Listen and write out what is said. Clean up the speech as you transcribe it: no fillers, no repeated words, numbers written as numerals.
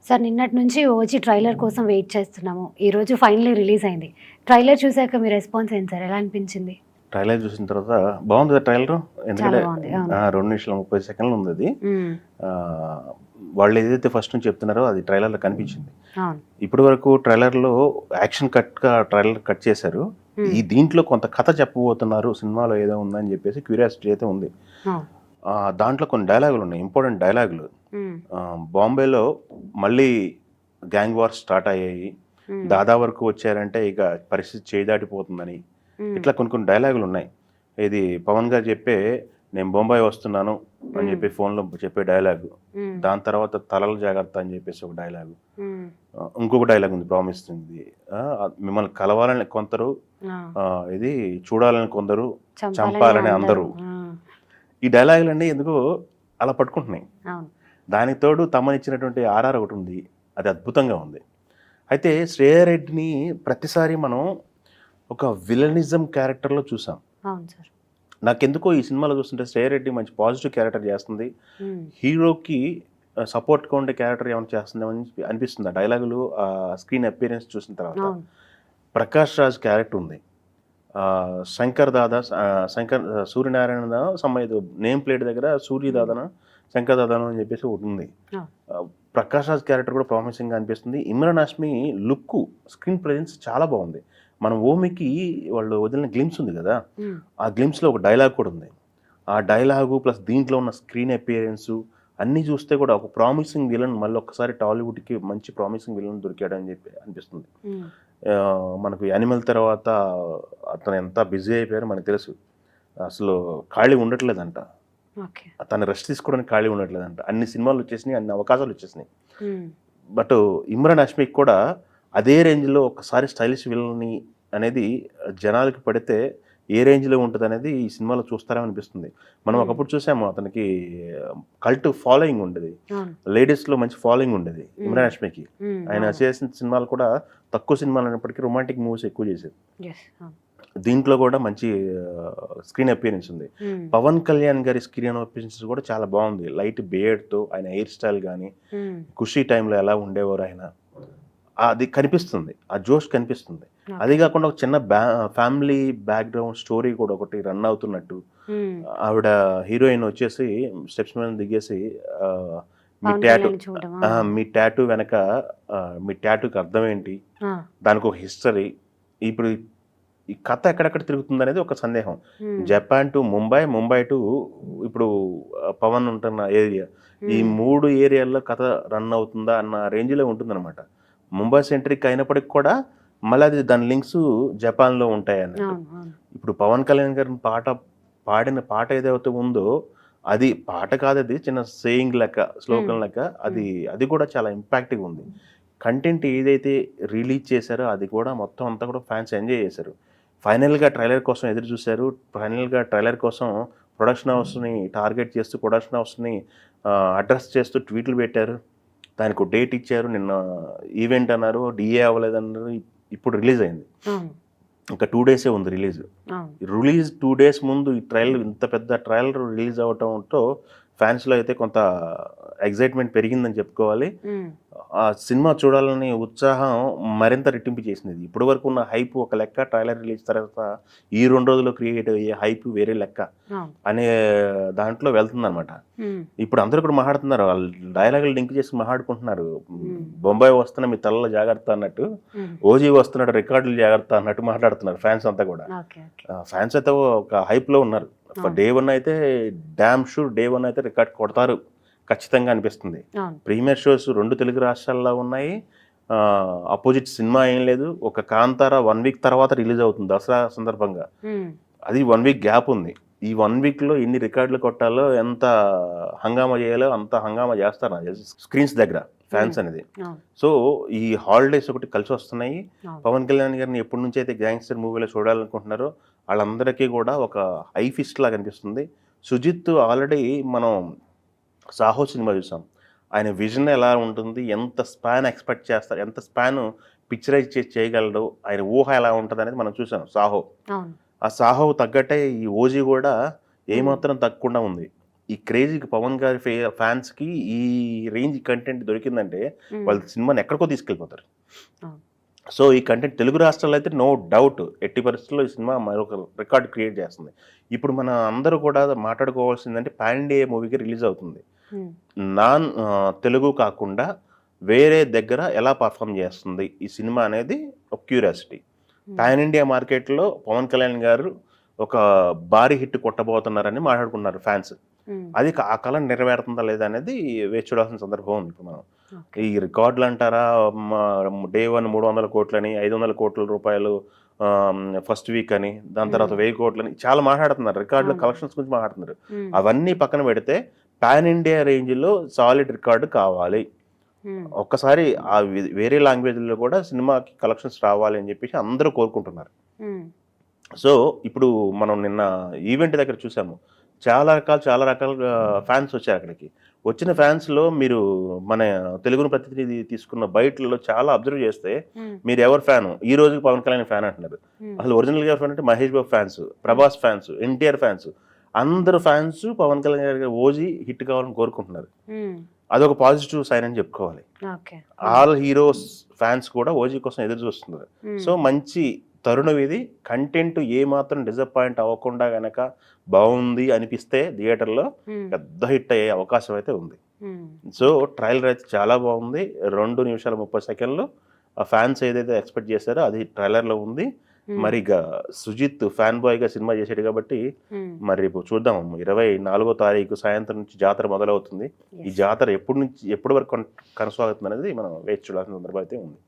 Sir నిన్నటి నుంచి OG trailer కోసం వెయిట్ చేస్తున్నాము. ఈరోజు ఫైనల్లీ రిలీజ్ అయింది. ట్రైలర్ చూసాక మీ రెస్పాన్స్ ఏంటి సార్? ఎలా అనిపించింది? ట్రైలర్ చూసిన తర్వాత బాగుంది కదా ట్రైలర్. ఎందుకంటే చాలా బాగుంది. అవును. 2 నిమిషాల 30 సెకండ్లు ఉంది అది. హ్మ్. వాళ్ళు ఏదైతే ఫస్ట్ నుంచి చెప్తున్నారో అది ట్రైలర్లో కనిపించింది. అవును. ఇప్పటి వరకు ట్రైలర్లో యాక్షన్ కట్గా ట్రైలర్ కట్ చేశారు. ఈ దీంట్లో కొంత కథ చెప్పబోతున్నారు, సినిమాలో ఏదో ఉందని చెప్పేసి క్యూరియాసిటీ అయితే ఉంది. అవును. దాంట్లో కొన్ని డైలాగులు ఉన్నాయి, ఇంపార్టెంట్ డైలాగులు. హ్మ్. బాంబేలో మళ్ళీ గ్యాంగ్ వార్స్ స్టార్ట్ అయ్యాయి, హ్మ్. దాదా వరకు వచ్చారంటే ఇక పరిస్థితి చేదాటిపోతుందని, హ్మ్. ఇట్లా కొన్ని కొన్ని డైలాగులు ఉన్నాయి. ఇది పవన్ గారు చెప్పే నేను బొంబాయి వస్తున్నాను అని చెప్పి ఫోన్లో చెప్పే డైలాగు, హ్మ్. దాని తర్వాత తలల జాగ్రత్త అని చెప్పేసి ఒక డైలాగు, హ్మ్. ఇంకొక డైలాగ్ ఉంది ప్రామిస్తుంది, మిమ్మల్ని కలవాలని కొందరు, ఆ! ఇది చూడాలని కొందరు, చంపాలని చంపాలని అందరూ. అందరూ. ఈ డైలాగులన్నీ ఎందుకో అలా పట్టుకుంటున్నాయి. అవును. దానికి తోడు తమనిచ్చినటువంటి ఆర్ఆర్ ఒకటి ఉంది, అది అద్భుతంగా ఉంది. అయితే శ్రేయారెడ్డిని ప్రతిసారి మనం ఒక విలనిజం క్యారెక్టర్లో చూసాం. అవును సార్. నాకెందుకో ఈ సినిమాలో చూస్తుంటే శ్రేయారెడ్డి మంచి పాజిటివ్ క్యారెక్టర్ చేస్తుంది, హ్మ్. హీరోకి సపోర్ట్గా ఉండే క్యారెక్టర్ ఏమైనా చేస్తుందేమని అనిపిస్తుంది ఆ డైలాగులు, ఆ స్క్రీన్ అపియరెన్స్ చూసిన తర్వాత. అవును. ప్రకాష్ రాజ్ క్యారెక్టర్ ఉంది, శంకర్ దాదా, సూర్యనారాయణ సమ్మయ్య నేమ్ ప్లేట్ దగ్గర సూర్య దాదాన శంకర్ దాదాను అని చెప్పేసి ఒకటి ఉంది. ప్రకాష్ రాజ్ క్యారెక్టర్ కూడా ప్రామిసింగ్గా అనిపిస్తుంది. Imran Hashmi look, screen presence చాలా బాగుంది. మనం ఓమికి వాళ్ళు వదిలిన గ్లిమ్స్ ఉంది కదా, హ్మ్. ఆ గ్లిమ్స్లో ఒక డైలాగ్ కూడా ఉంది. ఆ డైలాగు ప్లస్ దీంట్లో ఉన్న స్క్రీన్ అపియరెన్సు అన్నీ చూస్తే కూడా ఒక ప్రామిసింగ్ విలన్, మళ్ళీ ఒక్కసారి టాలీవుడ్కి మంచి ప్రామిసింగ్ విలన్ దొరికాడని చెప్పి అనిపిస్తుంది. హ్మ్. మనకు యానిమల్ తర్వాత అతను ఎంత బిజీ అయిపోయారో మనకు తెలుసు. అసలు ఖాళీ ఉండట్లేదంట, ఓకే. తను రెస్ట్ తీసుకోవడానికి ఖాళీ ఉండట్లేదంట. అన్ని సినిమాలు వచ్చేసినాయి, అన్ని అవకాశాలు వచ్చేసినాయి. హ్మ్. బట్ ఇమ్రాన్ హాష్మికి కూడా అదే రేంజ్లో ఒకసారి స్టైలిష్ విలన్ని అనేది జనాలకి పడితే ఏ రేంజ్లో ఉంటుంది అనేది ఈ సినిమాలో చూస్తారని అనిపిస్తుంది. మనం ఒకప్పుడు చూసాము, అతనికి కల్ట్ ఫాలోయింగ్ ఉండేది, అవును. లేడీస్లో మంచి ఫాలోయింగ్ ఉండేది ఇమ్రాన్ హాష్మికి. హ్మ్. ఆయన అవును. చేసిన సినిమాలు కూడా తక్కువ సినిమాలు అయినప్పటికీ రొమాంటిక్ మూవీస్ ఎక్కువ చేసేది. యెస్. అవును. దీంట్లో కూడా మంచి స్క్రీన్ అపియరెన్స్ ఉంది. హ్మ్. పవన్ కళ్యాణ్ గారి స్క్రీన్ అపియరెన్స్ కూడా చాలా బాగుంది. లైట్ బియర్డ్తో ఆయన హెయిర్ స్టైల్ కానీ, హ్మ్. ఖుషీ టైంలో ఎలా ఉండేవారు ఆయన, అది కనిపిస్తుంది, ఆ జోష్ కనిపిస్తుంది. అది ఓకే. కాకుండా ఒక చిన్న ఫ్యామిలీ బ్యాక్గ్రౌండ్ స్టోరీ కూడా ఒకటి రన్ అవుతున్నట్టు. హ్మ్. ఆవిడ హీరోయిన్ వచ్చేసి స్టెప్స్ మీద దిగేసి, ఆ, మీ పవన్ టాటూ కళ్యాణ్‌ని చూడడం. మీ టాటూ వెనక, మీ టాటూకి అర్థం ఏంటి, ఆ! దానికి ఒక హిస్టరీ. ఇప్పుడు ఈ కథ ఎక్కడెక్కడ తిరుగుతుంది అనేది ఒక సందేహం. హ్మ్. Japan to Mumbai, Mumbai to ఇప్పుడు పవన్ ఉంటున్న ఏరియా, ఈ హ్మ్. 3 ఏరియాల్లో కథ రన్ అవుతుందా అన్న రేంజ్లో ఉంటుందన్నమాట. ముంబై సెంట్రిక్ అయినప్పటికి కూడా మళ్ళీ అది దాని లింక్స్ జపాన్లో ఉంటాయి అన్నట్టు. అవును. అవును. ఇప్పుడు పవన్ కళ్యాణ్ గారి పాడిన పాట ఏదైతే ఉందో, అది పాట కాదు, అది చిన్న సేయింగ్ లెక్క, శ్లోకం లెక్క. అది కూడా చాలా ఇంపాక్ట్గా ఉంది. కంటెంట్ ఏదైతే రిలీజ్ చేశారో అది కూడా మొత్తం అంతా కూడా ఫ్యాన్స్ ఎంజాయ్ చేశారు. ఫైనల్గా ట్రైలర్ కోసం ఎదురు చూశారు. ఫైనల్గా ట్రైలర్ కోసం ప్రొడక్షన్ హౌస్ని టార్గెట్ చేస్తూ, ప్రొడక్షన్ హౌస్ని అడ్రస్ చేస్తూ ట్వీట్లు పెట్టారు. దానికి ఒక డేట్ ఇచ్చారు. నిన్న ఈవెంట్ అన్నారు, డిఏ అవ్వలేదన్నారు. ఇప్పుడు రిలీజ్ అయింది. అవును. ఇంకా 2 డేసే ఉంది రిలీజ్. అవును. రిలీజ్ 2 డేస్ ముందు ఈ ట్రైలర్, ఇంత పెద్ద ట్రైలర్ రిలీజ్ అవ్వటంతో ఫ్యాన్స్లో అయితే కొంత ఎగ్జైట్మెంట్ పెరిగిందని చెప్పుకోవాలి. హ్మ్. ఆ సినిమా చూడాలని ఉత్సాహం మరింత రెట్టింపు చేసింది. ఇప్పటి వరకు ఉన్న హైప్ ఒక లెక్క, ట్రైలర్ రిలీజ్ తర్వాత ఈ 2 రోజుల్లో క్రియేట్ అయ్యే హైప్ వేరే లెక్క అవును. అనే దాంట్లో వెళ్తుందనమాట. హ్మ్. ఇప్పుడు అందరూ కూడా మాట్లాడుతున్నారు, వాళ్ళు డైలాగులు లింక్ చేసి మాట్లాడుకుంటున్నారు. హ్మ్. బొంబాయి వస్తున్న మీ తలలో జాగ్రత్త అన్నట్టు, హ్మ్. ఓజీ వస్తున్నాడు రికార్డులు జాగ్రత్త అన్నట్టు మాట్లాడుతున్నారు ఫ్యాన్స్ అంతా కూడా. ఓకే. ఓకే. ఫ్యాన్స్ అయితే ఒక హైప్లో ఉన్నారు. అవును. డే 1 అయితే డ్యామ్ షూర్ డే 1 అయితే రికార్డ్ కొడతారు ఖచ్చితంగా అనిపిస్తుంది. అవును. ప్రీమియర్ షోస్ 2 తెలుగు రాష్ట్రాల్లో ఉన్నాయి. అపోజిట్ సినిమా ఏం లేదు. ఒక కాంతార 1 వీక్ తర్వాత రిలీజ్ అవుతుంది దసరా సందర్భంగా. హ్మ్. అది 1 వీక్ గ్యాప్ ఉంది. ఈ 1 వీక్లో ఎన్ని రికార్డులు కొట్టాలో, ఎంత హంగామా చేయాలో అంత హంగామా చేస్తారు నాకు తెలిసి స్క్రీన్స్ దగ్గర ఫ్యాన్స్ అనేది. అవును. సో ఈ హాలిడేస్ ఒకటి కలిసి వస్తున్నాయి. అవును. పవన్ కళ్యాణ్ గారిని ఎప్పటి నుంచి అయితే గ్యాంగ్స్టర్ మూవీలో చూడాలనుకుంటున్నారో వాళ్ళందరికీ కూడా ఒక ఐ ఫిస్ట్ లాగా అనిపిస్తుంది. సుజిత్ ఆల్రెడీ మనం సాహో సినిమా చూసాం. ఆయన విజన్ ఎలా ఉంటుంది, ఎంత స్పాన్ ఎక్స్పెక్ట్ చేస్తారు, ఎంత స్పాన్ పిక్చరైజ్ చేసి చేయగలడు, ఆయన ఊహ ఎలా ఉంటుంది అనేది మనం చూసాం సాహో. అవును. ఆ సాహో తగ్గట్టే ఈ ఓజీ కూడా ఏమాత్రం తగ్గకుండా ఉంది. ఈ క్రేజీకి పవన్ గారి ఫ్యాన్స్కి ఈ రేంజ్ కంటెంట్ దొరికిందంటే వాళ్ళ సినిమాని ఎక్కడికో తీసుకెళ్ళిపోతారు. సో ఈ కంటెంట్ తెలుగు రాష్ట్రాల్లో అయితే నో డౌట్ ఎట్టి పరిస్థితుల్లో ఈ సినిమా మరొక రికార్డ్ క్రియేట్ చేస్తుంది. ఇప్పుడు మన అందరూ కూడా మాట్లాడుకోవాల్సిందంటే పాన్ ఇండియా మూవీకి రిలీజ్ అవుతుంది. తెలుగు కాకుండా వేరే దగ్గర ఎలా పర్ఫామ్ చేస్తుంది ఈ సినిమా అనేది ఒక క్యూరియాసిటీ. పాన్ ఇండియా మార్కెట్లో పవన్ కళ్యాణ్ గారు ఒక భారీ హిట్ కొట్టబోతున్నారని మాట్లాడుకున్నారు ఫ్యాన్స్. అది ఆ కళ నెరవేరుతుందా లేదా అనేది వేచి చూడాల్సిన సందర్భం ఉంది. ఇప్పుడు మనం ఈ రికార్డులు అంటారా, డే 1 300 కోట్లని, 500 కోట్ల రూపాయలు ఫస్ట్ వీక్ అని, దాని తర్వాత 1000 కోట్లని చాలా మాట్లాడుతున్నారు. రికార్డులు కలెక్షన్స్ గురించి మాట్లాడుతున్నారు. అవన్నీ పక్కన పెడితే పాన్ ఇండియా రేంజ్లో సాలిడ్ రికార్డు కావాలి. ఒక్కసారి ఆ వేరే లాంగ్వేజ్లో కూడా సినిమాకి కలెక్షన్స్ రావాలి అని చెప్పేసి అందరూ కోరుకుంటున్నారు. సో ఇప్పుడు మనం నిన్న ఈవెంట్ దగ్గర చూసాము, చాలా రకాల ఫ్యాన్స్ వచ్చారు అక్కడికి. వచ్చిన ఫ్యాన్స్లో మీరు మన తెలుగును ప్రతినిధి తీసుకున్న బయటలో చాలా అబ్జర్వ్ చేస్తే మీరు ఎవరు ఫ్యాను, ఈ రోజు పవన్ కళ్యాణ్ ఫ్యాన్ అంటున్నారు. అసలు ఒరిజినల్గా ఫ్యాన్ అంటే Mahesh Babu fans, Prabhas fans, NTR fans, అందరు ఫ్యాన్స్ పవన్ కళ్యాణ్ గారి ఓజీ హిట్ కావాలని కోరుకుంటున్నారు. అదొక పాజిటివ్ సైన్ అని చెప్పుకోవాలి. ఆల్ హీరోస్ ఫ్యాన్స్ కూడా ఓజీ కోసం ఎదురు చూస్తున్నారు. సో మంచి తరుణం ఇది. కంటెంట్ ఏ మాత్రం డిసప్పాయింట్ అవ్వకుండా గనక బాగుంది అనిపిస్తే థియేటర్లో పెద్ద హిట్ అయ్యే అవకాశం అయితే ఉంది. సో ట్రైలర్ అయితే చాలా బాగుంది. 2 నిమిషాల 30 సెకండ్లు ఆ ఫ్యాన్స్ ఏదైతే ఎక్స్పెక్ట్ చేశారో అది ట్రైలర్లో ఉంది. మరి ఇక సుజిత్ ఫ్యాన్ బాయ్గా సినిమా చేశాడు కాబట్టి మరి ఇప్పుడు చూద్దాం. 24వ తారీఖు సాయంత్రం నుంచి జాతర మొదలవుతుంది. ఈ జాతర ఎప్పటి వరకు కొనసాగుతుంది అనేది మనం వేచి చూడాల్సిన సందర్భం అయితే ఉంది.